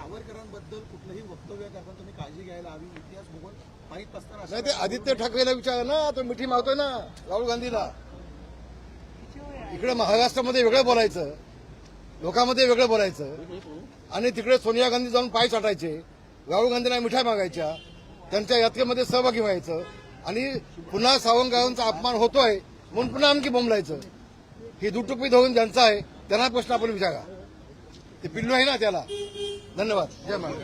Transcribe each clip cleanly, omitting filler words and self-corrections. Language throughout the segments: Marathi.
सावरकरांबद्दल कुठलंही वक्तव्य करताना तुम्ही काळजी घ्यायला हवी. इतिहास भूगोल माहीत असताना नाही ते आदित्य ठाकरेला विचारा ना, तो मिठी मागतोय ना राहुल गांधीला. इकडे महाराष्ट्रामध्ये वेगळं बोलायचं, लोकांमध्ये वेगळं बोलायचं, आणि तिकडे सोनिया गांधी जाऊन पाय चाटायचे, राहुल गांधीला मिठाई मागायच्या, त्यांच्या यात्रेमध्ये सहभागी व्हायचं, आणि पुन्हा सावरकरांचा अपमान होतोय म्हणून पुन्हा आणखी बोंबलायचं. ही दुटुपी धरून ज्यांचा आहे त्यांना प्रश्न आपण विचारा. ते पिल्लू आहे ना त्याला. धन्यवाद. जय महाराज.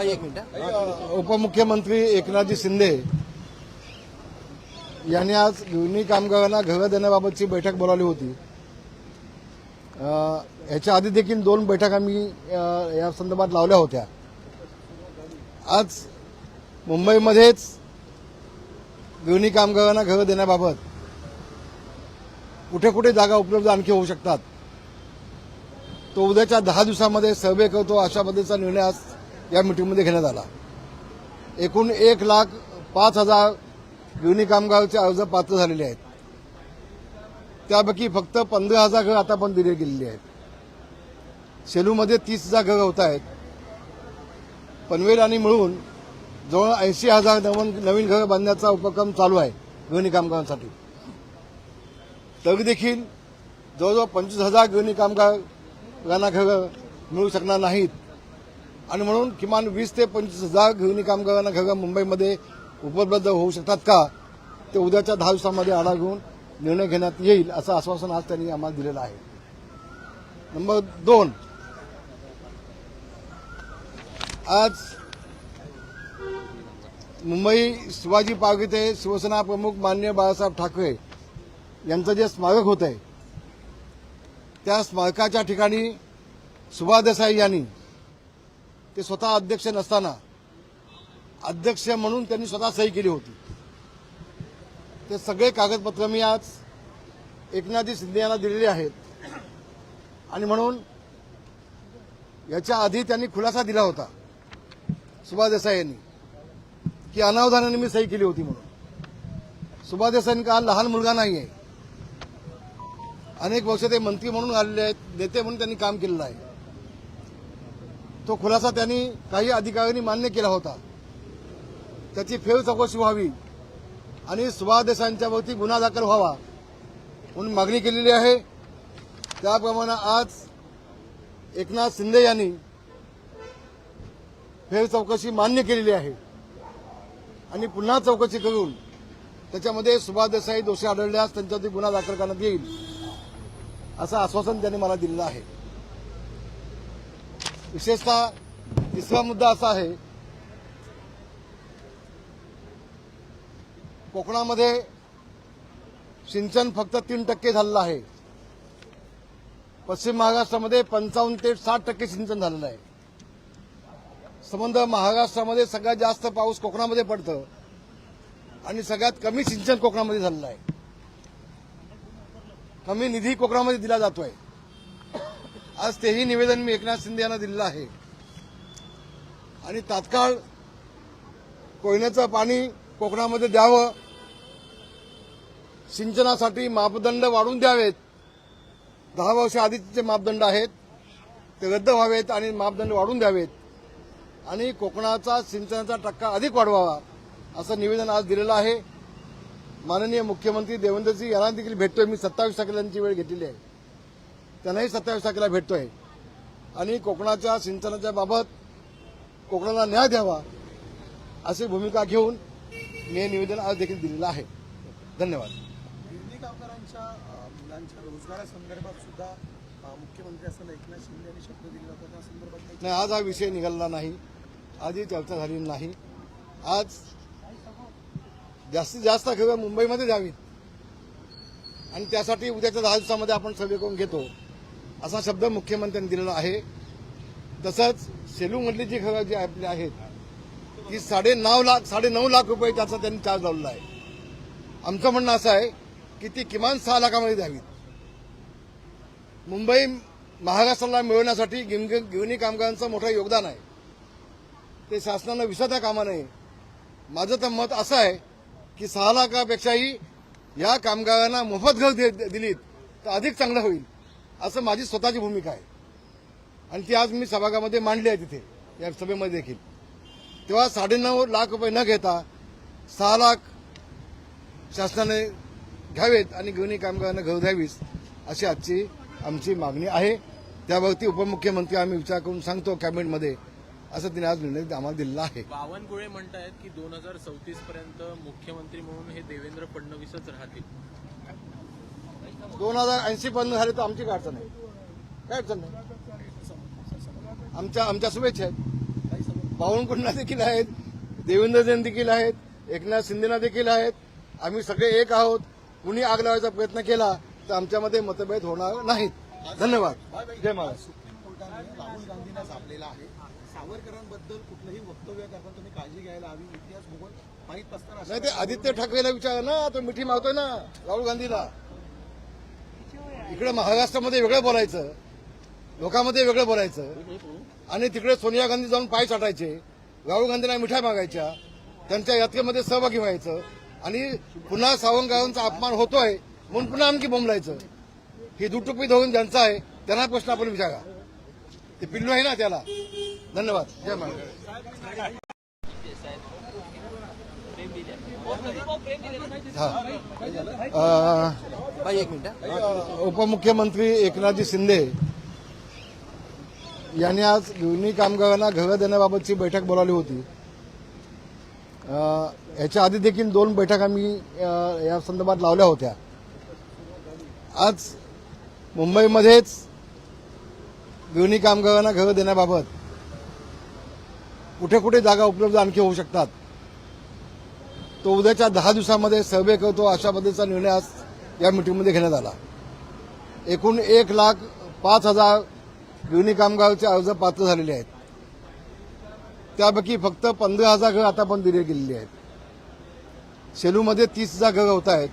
एक मिनिट. उपमुख्यमंत्री एकनाथजी शिंदे यांनी आज गृहिणी कामगारांना घरं देण्याबाबतची बैठक बोलावली होती. याच्या आधी देखील 2 बैठका मी या संदर्भात लावल्या होत्या. आज मुंबईमध्येच गृहिणी कामगारांना घरं देण्याबाबत कुठे कुठे जागा उपलब्ध आणखी होऊ शकतात, तो उद्याच्या 10 दिवसामध्ये सर्वे करतो अशा पद्धतीचा निर्णय आज या मीटिंगमध्ये घेण्यात आला. एकूण 1,05,000 गृहिणी कामगारांचे अर्ज पात्र झालेले आहेत. त्यापैकी फक्त 15,000 घरं आता पण दिली गेलेली आहेत. सेलूमध्ये 30,000 घरं होत आहेत. पनवेल आणि मिळून जवळ 80,000 नवीन घरं बांधण्याचा उपक्रम चालू आहे गृहिणी कामगारांसाठी. तरी देखील जवळजवळ 25,000 गृहिणी कामगारांना घरं मिळू शकणार नाहीत, आणि म्हणून किमान 20,000 ते 25,000 गृहिणी कामगारांना घरं मुंबईमध्ये उपलब्ध होऊ शकतात का, ते उद्याच्या 10 दिवसांमध्ये आढावा घेऊन निर्णय घेण्यात येईल असं आश्वासन आज त्यांनी आम्हाला दिलेलं आहे. नंबर 2, आज मुंबई शिवाजी पार्क इथे शिवसेना प्रमुख माननीय बाळासाहेब ठाकरे यांचं जे स्मारक होत आहे, त्या स्मारकाच्या ठिकाणी सुभाष देसाई यांनी, ते स्वतः अध्यक्ष नसताना अध्यक्ष म्हणून त्यांनी स्वतः सही केली होती. ते सगळे कागदपत्र मी आज एकनाथजी शिंदे यांना दिलेले आहेत, आणि म्हणून याच्या आधी त्यांनी खुलासा दिला होता सुभाष देसाई यांनी की अनावधानाने मी सही केली होती म्हणून. सुभाष देसाईंनी का लहान मुलगा नाही आहे, अनेक वर्ष ते मंत्री म्हणून आलेले आहेत, नेते म्हणून त्यांनी काम केलेलं आहे. तो खुलासा त्यांनी काही अधिकाऱ्यांनी मान्य केला होता. त्याची फेर चौकशी व्हावी आणि सुभाष देसाईंच्यावरती गुन्हा दाखल व्हावा म्हणून मागणी केलेली आहे. त्याप्रमाणे आज एकनाथ शिंदे यांनी फेर चौकशी मान्य केलेली आहे, आणि पुन्हा चौकशी करून त्याच्यामध्ये सुभाष देसाई दोषी आढळल्यास त्यांच्यावरती गुन्हा दाखल करण्यात येईल असं आश्वासन त्यांनी मला दिलेलं आहे. विशेषतः तिसरा मुद्दा असा आहे, कोकणामध्ये सिंचन फक्त 3% झालेलं आहे. पश्चिम महाराष्ट्रामध्ये 55 ते 60% सिंचन झालेलं आहे. संबंध महाराष्ट्रामध्ये सगळ्यात जास्त पाऊस कोकणामध्ये पडतं, आणि सगळ्यात कमी सिंचन कोकणामध्ये झालेलं आहे. कमी निधी कोकणामध्ये दिला जातोय. आज तेही निवेदन मी एकनाथ शिंदे यांना दिलेलं आहे, आणि तात्काळ कोयनेचं पाणी कोकणामध्ये द्यावं, सिंचनासाठी मापदंड वाढवून द्यावेत. 10 वर्ष आधीचे मापदंड आहेत ते रद्द व्हावेत आणि मापदंड वाढवून द्यावेत, आणि कोकणाचा सिंचनाचा टक्का अधिक वाढवावा असं निवेदन आज दिलेलं आहे. माननीय मुख्यमंत्री देवेंद्रजी यांना देखील भेटतोय मी. 27 तारखेलांची वेळ घेतलेली आहे, त्यांनाही 27 तारखेला भेटतोय, आणि कोकणाच्या सिंचनाच्या बाबत कोकणाला न्याय द्यावा अशी भूमिका घेऊन मी हे निवेदन आज देखील दिलेलं आहे. धन्यवाद. गृहिणी कामगारांच्या मुलांच्या रोजगारासंदर्भात सुद्धा मुख्यमंत्री असताना एकनाथ शिंदे यांनी शब्द दिला होता. त्या संदर्भात नाही, आज हा विषय निघाला नाही, आजही चर्चा झाली नाही. आज जास्तीत जास्त घरं मुंबईमध्ये द्यावीत, आणि त्यासाठी उद्याच्या 10 दिवसामध्ये आपण सर्वे करून घेतो असा शब्द मुख्यमंत्र्यांनी दिलेला आहे. तसंच सेलूमधली जी घरं जी आपली आहेत ती 9.5 लाख रुपये त्याचा त्यांनी चार्ज लावलेला आहे. आमचं म्हणणं असं आहे की ती किमान 6 लाखामध्ये द्यावीत. मुंबई महाराष्ट्राला मिळवण्यासाठी गृहिणी कामगारांचं मोठं योगदान आहे, ते शासनानं विसरता कामा नये. माझं तर मत असं आहे की 6 लाखापेक्षाही या कामगारांना मोफत घर दिलीत तर अधिक चांगलं होईल असं माझी स्वतःची भूमिका आहे आणि ती आज मी सभागृहामध्ये मांडली आहे तिथे या सभेमध्ये देखील. तेव्हा 9.5 लाख रुपये न घेता 6 लाख शासनाने घ्यावेत आणि गृहिणी कामगारांना घर द्यावीस अशी आजची आमची मागणी आहे. त्यावरती उपमुख्यमंत्री आम्ही विचार करून सांगतो कॅबिनेटमध्ये असं तिने आज निर्णय आम्हाला दिलेला आहे. बावनकुळे म्हणतायत की 2034 पर्यंत मुख्यमंत्री म्हणून हे देवेंद्र फडणवीसच राहतील. 2080 पर्यंत झाले तर आमची काय अडचण आहे, काय अडचण नाही. आमच्या शुभेच्छा आहेत. बावनकुळेंना देखील आहेत, देवेंद्रजींना देखील आहेत, एकनाथ शिंदेना देखील आहेत. आम्ही सगळे एक आहोत. कुणी आग लावायचा प्रयत्न केला तर आमच्यामध्ये मतभेद होणार नाहीत. धन्यवाद. जय महाराज. सुप्रीम कोर्टाने राहुल गांधींना झापलेला आहे. सावरकरांबद्दल कुठलंही वक्तव्य करताना तुम्ही काळजी घ्यायला हवी. इतिहास भूगोल माहीत असताना नाही ते आदित्य ठाकरेला विचारा ना, तो मिठी मागतोय ना राहुल गांधीला. इकडे महाराष्ट्रामध्ये वेगळं बोलायचं, लोकांमध्ये वेगळं बोलायचं आणि तिकडे सोनिया गांधी जाऊन पाय चाटायचे, राहुल गांधींना मिठाई मागायच्या, त्यांच्या यात्रेमध्ये सहभागी व्हायचं आणि पुन्हा सावंतरावांचा अपमान होतोय म्हणून पुन्हा आणखी बोंबलायचं. ही दुटुपी धरून ज्यांचा आहे त्यांना प्रश्न आपण विचारा. ते पिल्लू आहे ना त्याला. धन्यवाद. जय महाराज. हा भाई एक मिनिट. उपमुख्यमंत्री एकनाथजी शिंदे यांनी आज गृहिणी कामगारांना घरं देण्याबाबतची बैठक बोलावली होती. याच्या आधी देखील 2 बैठका मी या संदर्भात लावल्या होत्या. आज मुंबईमध्येच गृहिणी कामगारांना घरं देण्याबाबत कुठे कुठे जागा उपलब्ध आणखी होऊ शकतात तो उद्याच्या 10 दिवसामध्ये सर्वे करतो अशा पद्धतीचा निर्णय आज या मीटिंगमध्ये घेण्यात आला. एकूण 1,05,000 गृहिणी कामगारांचे अर्ज पात्र झालेले आहेत. त्यापैकी फक्त 15,000 घरं आता पण दिली गेलेली आहेत. सेलूमध्ये 30,000 घरं होत आहेत.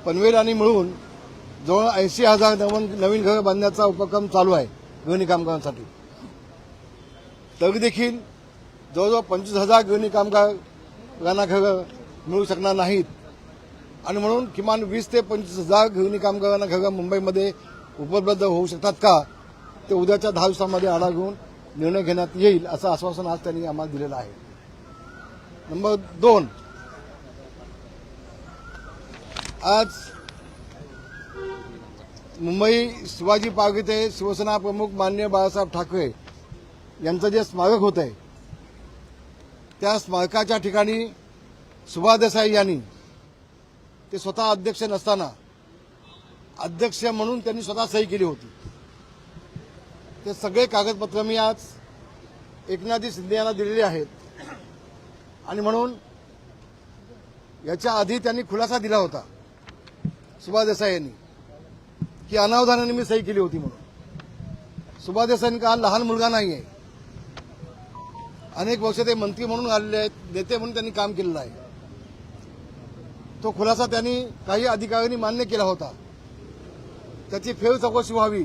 पनवेल आणि मिळून जवळ 80,000 नवीन घरं बांधण्याचा उपक्रम चालू आहे गृहिणी कामगारांसाठी. तरी देखील जवळजवळ 25,000 गृहिणी कामगारांना घरं मिळू शकणार नाहीत आणि म्हणून किमान 20,000 ते 25,000 गृहिणी कामगारांना घरं मुंबईमध्ये उपलब्ध होऊ शकतात का ते उद्याच्या 10 दिवसांमध्ये आढावा घेऊन निर्णय घेण्यात येईल असं आश्वासन आज त्यांनी आम्हाला दिलेलं आहे. नंबर 2, आज मुंबई शिवाजी पार्क इथे शिवसेना प्रमुख माननीय बाळासाहेब ठाकरे यांचं जे स्मारक होत आहे त्या स्मारकाच्या ठिकाणी सुभाष देसाई यांनी ते स्वतः अध्यक्ष नसताना अध्यक्ष म्हणून त्यांनी स्वतः सही केली होती. ते सगळे कागदपत्र मी आज एकनाथजी शिंदे यांना दिलेले आहेत आणि म्हणून याच्या आधी त्यांनी खुलासा दिला होता सुभाष देसाई यांनी की अनावधानाने मी सही केली होती म्हणून. सुभाष देसाईंनी का लहान मुलगा नाही आहे. अनेक वर्ष ते मंत्री म्हणून आलेले आहेत, नेते म्हणून त्यांनी काम केलेलं आहे. तो खुलासा त्यांनी काही अधिकाऱ्यांनी मान्य केला होता. त्याची फेर चौकशी व्हावी